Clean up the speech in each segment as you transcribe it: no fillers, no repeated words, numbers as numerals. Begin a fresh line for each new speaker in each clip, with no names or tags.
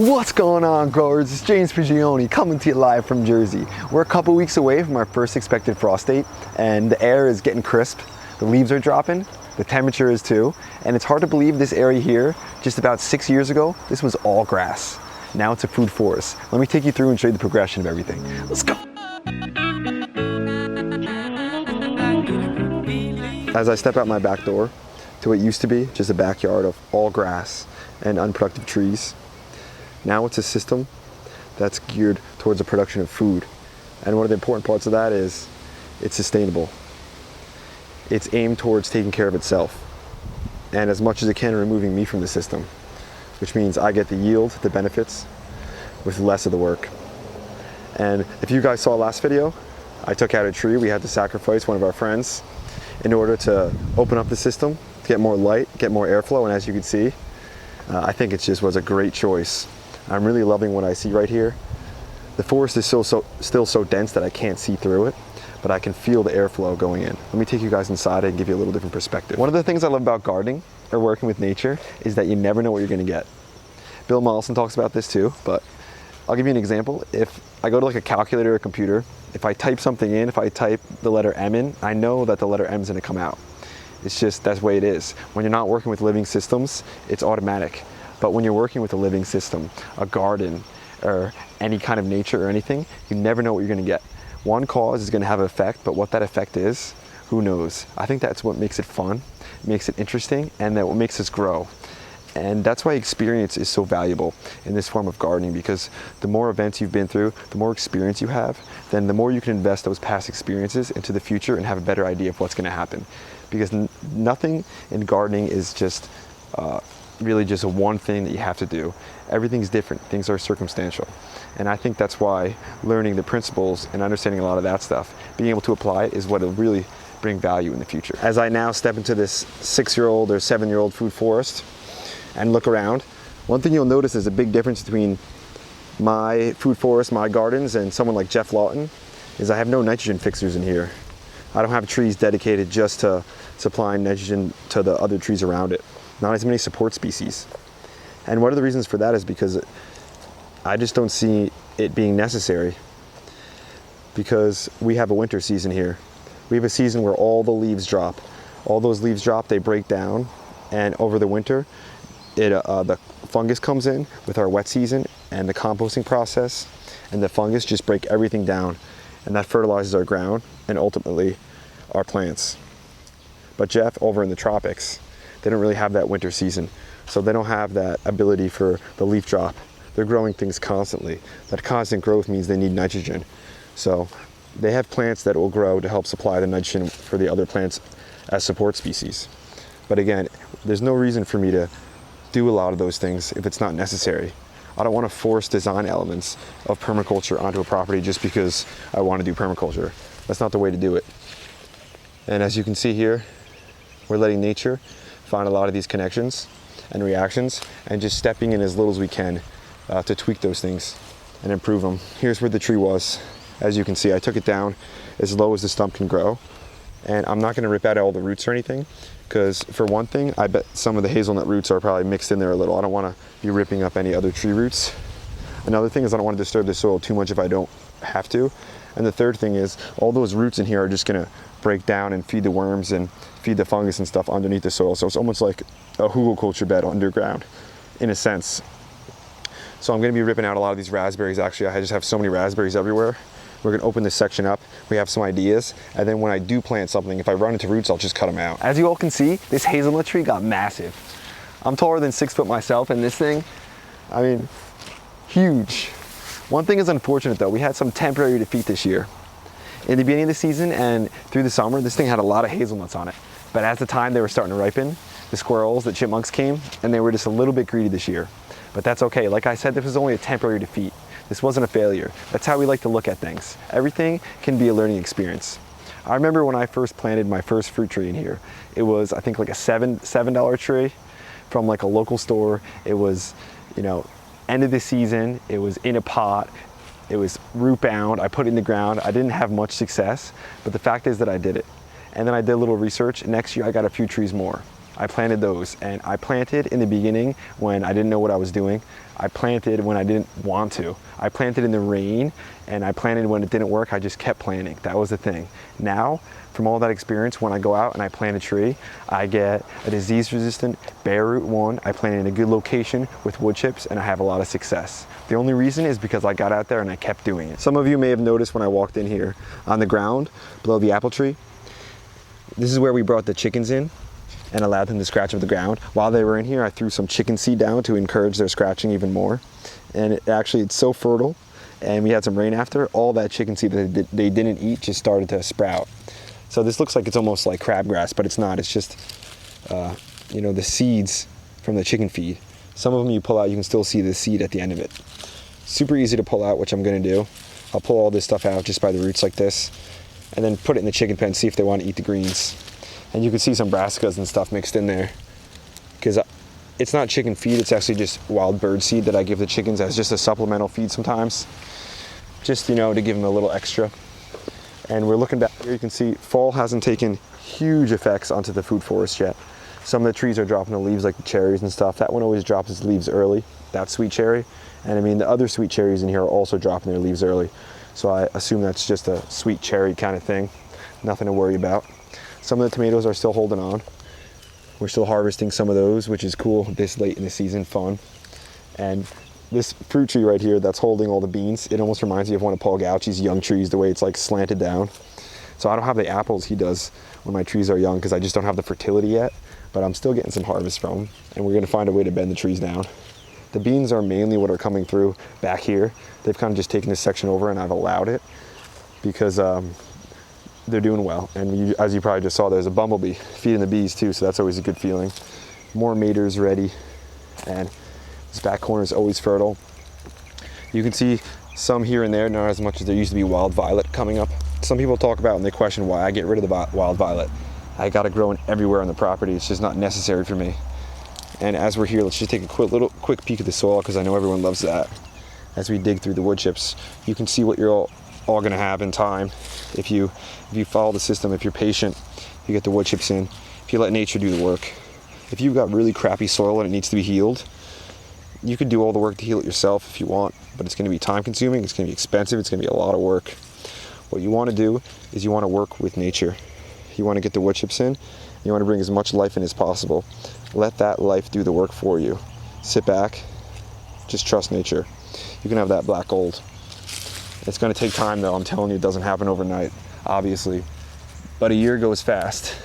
What's going on, growers? It's James Prigioni coming to you live from Jersey. We're a couple weeks away from our first expected frost date, and the air is getting crisp. The leaves are dropping, the temperature is too, and it's hard to believe this area here, just about 6 years ago, this was all grass. Now it's a food forest. Let me take you through and show you the progression of everything. Let's go. As I step out my back door to what used to be just a backyard of all grass and unproductive trees, now it's a system that's geared towards the production of food. And one of the important parts of that is it's sustainable. It's aimed towards taking care of itself, and as much as it can, removing me from the system, which means I get the yield, the benefits, with less of the work. And if you guys saw last video, I took out a tree. We had to sacrifice one of our friends in order to open up the system, to get more light, get more airflow, and as you can see, I think it just was a great choice. I'm really loving what I see right here. The forest is still so dense that I can't see through it, but I can feel the airflow going in. Let me take you guys inside and give you a little different perspective. One of the things I love about gardening or working with nature is that you never know what you're gonna get. Bill Mollison talks about this too, but I'll give you an example. If I go to like a calculator or a computer, if I type something in, if I type the letter M in, I know that the letter M is gonna come out. It's just, that's the way it is. When you're not working with living systems, it's automatic. But when you're working with a living system, a garden, or any kind of nature or anything, you never know what you're gonna get. One cause is gonna have an effect, but what that effect is, who knows? I think that's what makes it fun, makes it interesting, and that what makes us grow. And that's why experience is so valuable in this form of gardening, because the more events you've been through, the more experience you have, then the more you can invest those past experiences into the future and have a better idea of what's gonna happen. Because nothing in gardening is just really just a one thing that you have to do. Everything's different, things are circumstantial. And I think that's why learning the principles and understanding a lot of that stuff, being able to apply it is what will really bring value in the future. As I now step into this 6-year-old or 7-year-old food forest and look around, one thing you'll notice is a big difference between my food forest, my gardens, and someone like Jeff Lawton, is I have no nitrogen fixers in here. I don't have trees dedicated just to supplying nitrogen to the other trees around it. Not as many support species. And one of the reasons for that is because I just don't see it being necessary, because we have a winter season here. We have a season where all the leaves drop. All those leaves drop, they break down, and over the winter, the fungus comes in with our wet season and the composting process, and the fungus just break everything down, and that fertilizes our ground and ultimately our plants. But Jeff, over in the tropics, they don't really have that winter season, so they don't have that ability for the leaf drop. They're growing things constantly. That constant growth means they need nitrogen. So they have plants that will grow to help supply the nitrogen for the other plants as support species. But again, there's no reason for me to do a lot of those things if it's not necessary. I don't want to force design elements of permaculture onto a property just because I want to do permaculture. That's not the way to do it. And as you can see here, we're letting nature find a lot of these connections and reactions, and just stepping in as little as we can to tweak those things and improve them. Here's where the tree was. As you can see, I took it down as low as the stump can grow, and I'm not going to rip out all the roots or anything, because for one thing, I bet some of the hazelnut roots are probably mixed in there a little. I don't want to be ripping up any other tree roots. Another thing is I don't want to disturb the soil too much if I don't have to. And the third thing is all those roots in here are just going to break down and feed the worms and feed the fungus and stuff underneath the soil. So it's almost like a hugelkultur bed underground in a sense. So I'm going to be ripping out a lot of these raspberries. Actually, I just have so many raspberries everywhere. We're going to open this section up. We have some ideas, and then when I do plant something, if I run into roots, I'll just cut them out. As you all can see, this hazelnut tree got massive. I'm taller than 6 foot myself, and this thing, I mean, huge. One thing is unfortunate though, we had some temporary defeat this year. In the beginning of the season and through the summer, this thing had a lot of hazelnuts on it. But as the time they were starting to ripen, the squirrels, the chipmunks came, and they were just a little bit greedy this year. But that's okay. Like I said, this was only a temporary defeat. This wasn't a failure. That's how we like to look at things. Everything can be a learning experience. I remember when I first planted my first fruit tree in here. It was, I think, like a $7 tree from like a local store. It was, you know, end of the season. It was in a pot. It was root bound. I put it in the ground. I didn't have much success, but the fact is that I did it. And then I did a little research. Next year I got a few trees more. I planted those, and I planted in the beginning when I didn't know what I was doing. I planted when I didn't want to. I planted in the rain, and I planted when it didn't work. I just kept planting. That was the thing. Now, from all that experience, when I go out and I plant a tree, I get a disease-resistant bare root one. I plant it in a good location with wood chips, and I have a lot of success. The only reason is because I got out there and I kept doing it. Some of you may have noticed when I walked in here, on the ground below the apple tree, this is where we brought the chickens in and allowed them to scratch up the ground. While they were in here, I threw some chicken seed down to encourage their scratching even more. And it's so fertile, and we had some rain after. All that chicken seed that they didn't eat just started to sprout. So this looks like it's almost like crabgrass, but it's not. It's just, the seeds from the chicken feed. Some of them you pull out, you can still see the seed at the end of it. Super easy to pull out, which I'm gonna do. I'll pull all this stuff out just by the roots like this, and then put it in the chicken pen, see if they want to eat the greens. And you can see some brassicas and stuff mixed in there, because it's not chicken feed, it's actually just wild bird seed that I give the chickens as just a supplemental feed sometimes, just to give them a little extra. And we're looking back here, you can see fall hasn't taken huge effects onto the food forest yet. Some of the trees are dropping the leaves, like the cherries and stuff. That one always drops its leaves early, that sweet cherry. And the other sweet cherries in here are also dropping their leaves early. So I assume that's just a sweet cherry kind of thing. Nothing to worry about. Some of the tomatoes are still holding on. We're still harvesting some of those, which is cool this late in the season, fun. And this fruit tree right here that's holding all the beans, it almost reminds me of one of Paul Gauchi's young trees, the way it's like slanted down. So I don't have the apples he does when my trees are young because I just don't have the fertility yet, but I'm still getting some harvest from them, and we're gonna find a way to bend the trees down. The beans are mainly what are coming through back here. They've kind of just taken this section over, and I've allowed it because they're doing well. And as you probably just saw, there's a bumblebee feeding the bees too, so that's always a good feeling. More maters ready, and this back corner is always fertile. You can see some here and there, not as much as there used to be wild violet coming up. Some people talk about and they question why I get rid of the wild violet. I got it growing everywhere on the property. It's just not necessary for me. And as we're here, let's just take a quick peek at the soil, because I know everyone loves that. As we dig through the wood chips, you can see what you're all gonna have in time. If you follow the system, if you're patient, you get the wood chips in. If you let nature do the work. If you've got really crappy soil and it needs to be healed, you could do all the work to heal it yourself if you want, but it's gonna be time consuming, it's gonna be expensive, it's gonna be a lot of work. What you wanna do is you wanna work with nature. You wanna get the wood chips in, you wanna bring as much life in as possible. Let that life do the work for you. Sit back, just trust nature. You can have that black gold. It's gonna take time though, I'm telling you, it doesn't happen overnight, obviously. But a year goes fast.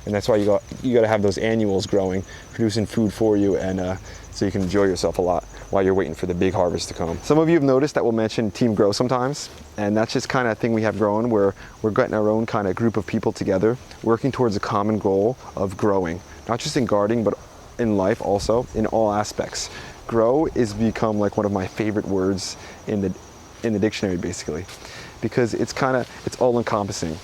And that's why you gotta have those annuals growing, producing food for you, and so you can enjoy yourself a lot while you're waiting for the big harvest to come. Some of you have noticed that we'll mention Team Grow sometimes, and that's just kind of a thing we have growing, where we're getting our own kind of group of people together, working towards a common goal of growing, not just in gardening, but in life also, in all aspects. Grow is become like one of my favorite words in the dictionary, basically, because it's all encompassing.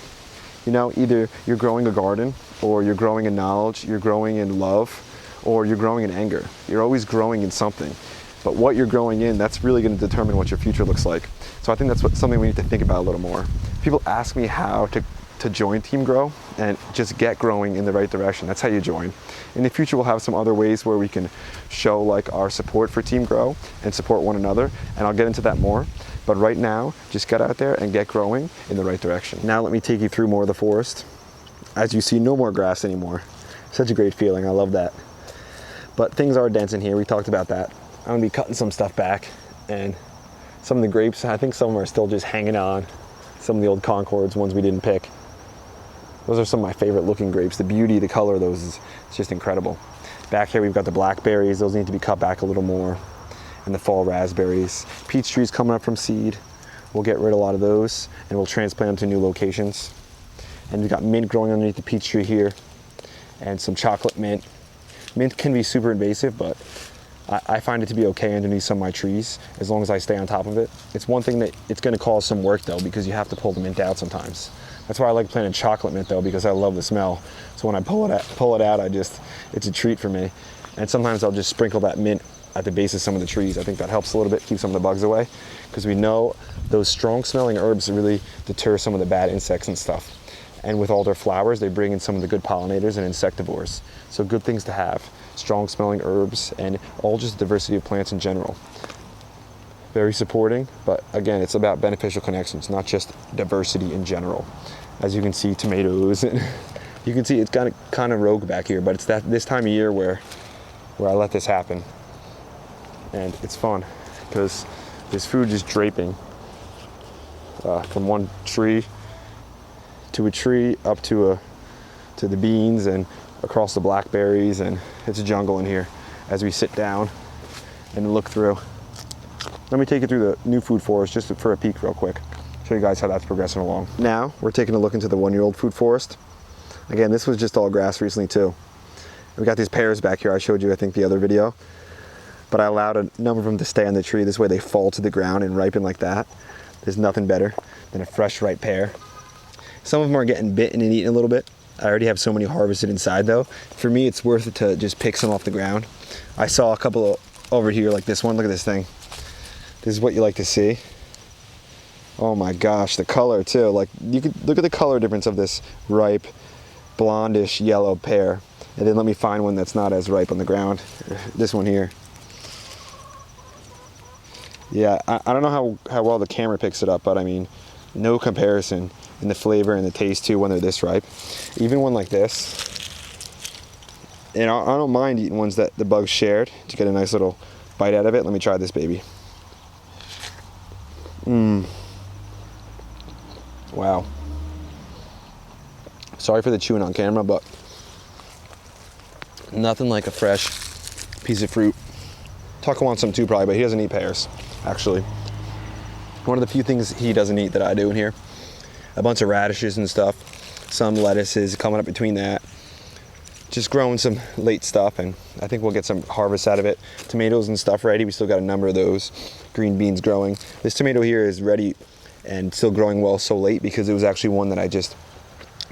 Either you're growing a garden, or you're growing in knowledge, you're growing in love, or you're growing in anger. You're always growing in something. But what you're growing in, that's really going to determine what your future looks like. So I think that's something we need to think about a little more. People ask me how to join Team Grow, and just get growing in the right direction. That's how you join. In the future, we'll have some other ways where we can show like our support for Team Grow and support one another, and I'll get into that more. But right now, just get out there and get growing in the right direction. Now let me take you through more of the forest. As you see, no more grass anymore. Such a great feeling, I love that. But things are dense in here, we talked about that. I'm gonna be cutting some stuff back, and some of the grapes, I think some are still just hanging on. Some of the old Concords, ones we didn't pick. Those are some of my favorite looking grapes. The beauty, the color of those is just incredible. Back here we've got the blackberries, those need to be cut back a little more. And the fall raspberries. Peach trees coming up from seed. We'll get rid of a lot of those, and we'll transplant them to new locations. And we've got mint growing underneath the peach tree here, and some chocolate mint. Mint can be super invasive, but I find it to be okay underneath some of my trees, as long as I stay on top of it. It's one thing that it's gonna cause some work though, because you have to pull the mint out sometimes. That's why I like planting chocolate mint though, because I love the smell. So when I pull it out, it's a treat for me. And sometimes I'll just sprinkle that mint at the base of some of the trees. I think that helps a little bit, keep some of the bugs away, because we know those strong smelling herbs really deter some of the bad insects and stuff. And with all their flowers, they bring in some of the good pollinators and insectivores. So good things to have. Strong smelling herbs and all just diversity of plants in general. Very supporting, but again, it's about beneficial connections, not just diversity in general. As you can see, tomatoes, and you can see it's kind of rogue back here, but it's this time of year where I let this happen. And it's fun because there's food just draping from one tree to a tree up to the beans and across the blackberries, and it's a jungle in here as we sit down and look through. Let me take you through the new food forest just for a peek real quick. Show you guys how that's progressing along. Now we're taking a look into the 1-year-old food forest. Again, this was just all grass recently too. We got these pears back here I showed you I think the other video, but I allowed a number of them to stay on the tree. This way they fall to the ground and ripen like that. There's nothing better than a fresh ripe pear. Some of them are getting bitten and eaten a little bit. I already have so many harvested inside though. For me, it's worth it to just pick some off the ground. I saw a couple over here like this one. Look at this thing. This is what you like to see. Oh my gosh, the color too. Like, you could look at the color difference of this ripe, blondish yellow pear. And then let me find one that's not as ripe on the ground. This one here. Yeah, I don't know how well the camera picks it up, but I mean, no comparison in the flavor and the taste too when they're this ripe. Even one like this. And I don't mind eating ones that the bugs shared to get a nice little bite out of it. Let me try this baby. Wow. Sorry for the chewing on camera, but nothing like a fresh piece of fruit. Tucker wants some too probably, but he doesn't eat pears, actually. One of the few things he doesn't eat that I do in here. A bunch of radishes and stuff. Some lettuces coming up between that. Just growing some late stuff, and I think we'll get some harvest out of it. Tomatoes and stuff ready. We still got a number of those. Green beans growing. This tomato here is ready and still growing well so late because it was actually one that I just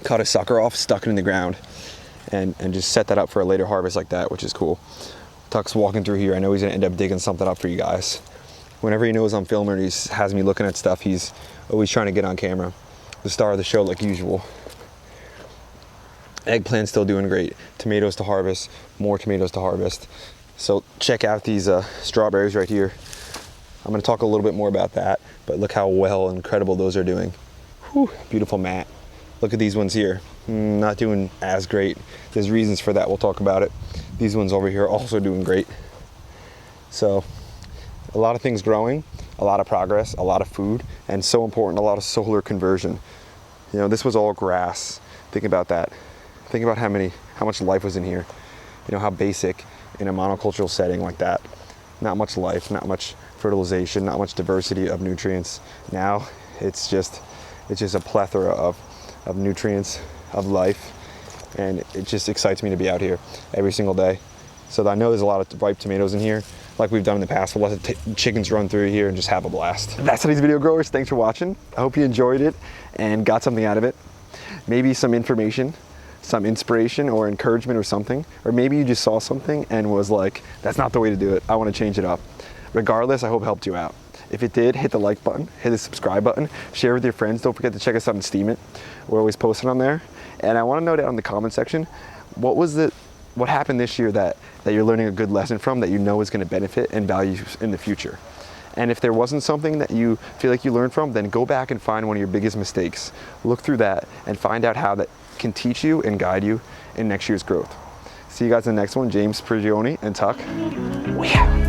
cut a sucker off, stuck it in the ground, and just set that up for a later harvest like that, which is cool. Tuck's walking through here. I know he's gonna end up digging something up for you guys. Whenever he knows I'm filming, he has me looking at stuff. He's always trying to get on camera. The star of the show like usual. Eggplant's still doing great. Tomatoes to harvest, more tomatoes to harvest. So check out these strawberries right here. I'm gonna talk a little bit more about that, but look how well incredible those are doing. Whew, beautiful mat. Look at these ones here. Not doing as great. There's reasons for that, we'll talk about it. These ones over here are also doing great. So a lot of things growing, a lot of progress, a lot of food, and so important, a lot of solar conversion. You know, this was all grass. Think about that. Think about how much life was in here. You know, how basic in a monocultural setting like that. Not much life, not much fertilization, not much diversity of nutrients. Now it's just a plethora of nutrients, of life, and it just excites me to be out here every single day. So I know there's a lot of ripe tomatoes in here, like we've done in the past. We'll let the chickens run through here and just have a blast. That's today's video, growers. Thanks for watching. I hope you enjoyed it and got something out of it. Maybe some information, some inspiration or encouragement or something. Or maybe you just saw something and was like, that's not the way to do it. I want to change it up. Regardless, I hope it helped you out. If it did, hit the like button, hit the subscribe button, share with your friends. Don't forget to check us out on Steam It. We're always posting on there. And I want to know down in the comment section, what happened this year that you're learning a good lesson from, that you know is going to benefit and value in the future. And if there wasn't something that you feel like you learned from, then go back and find one of your biggest mistakes. Look through that and find out how that can teach you and guide you in next year's growth. See you guys in the next one. James Prigioni and Tuck. We out.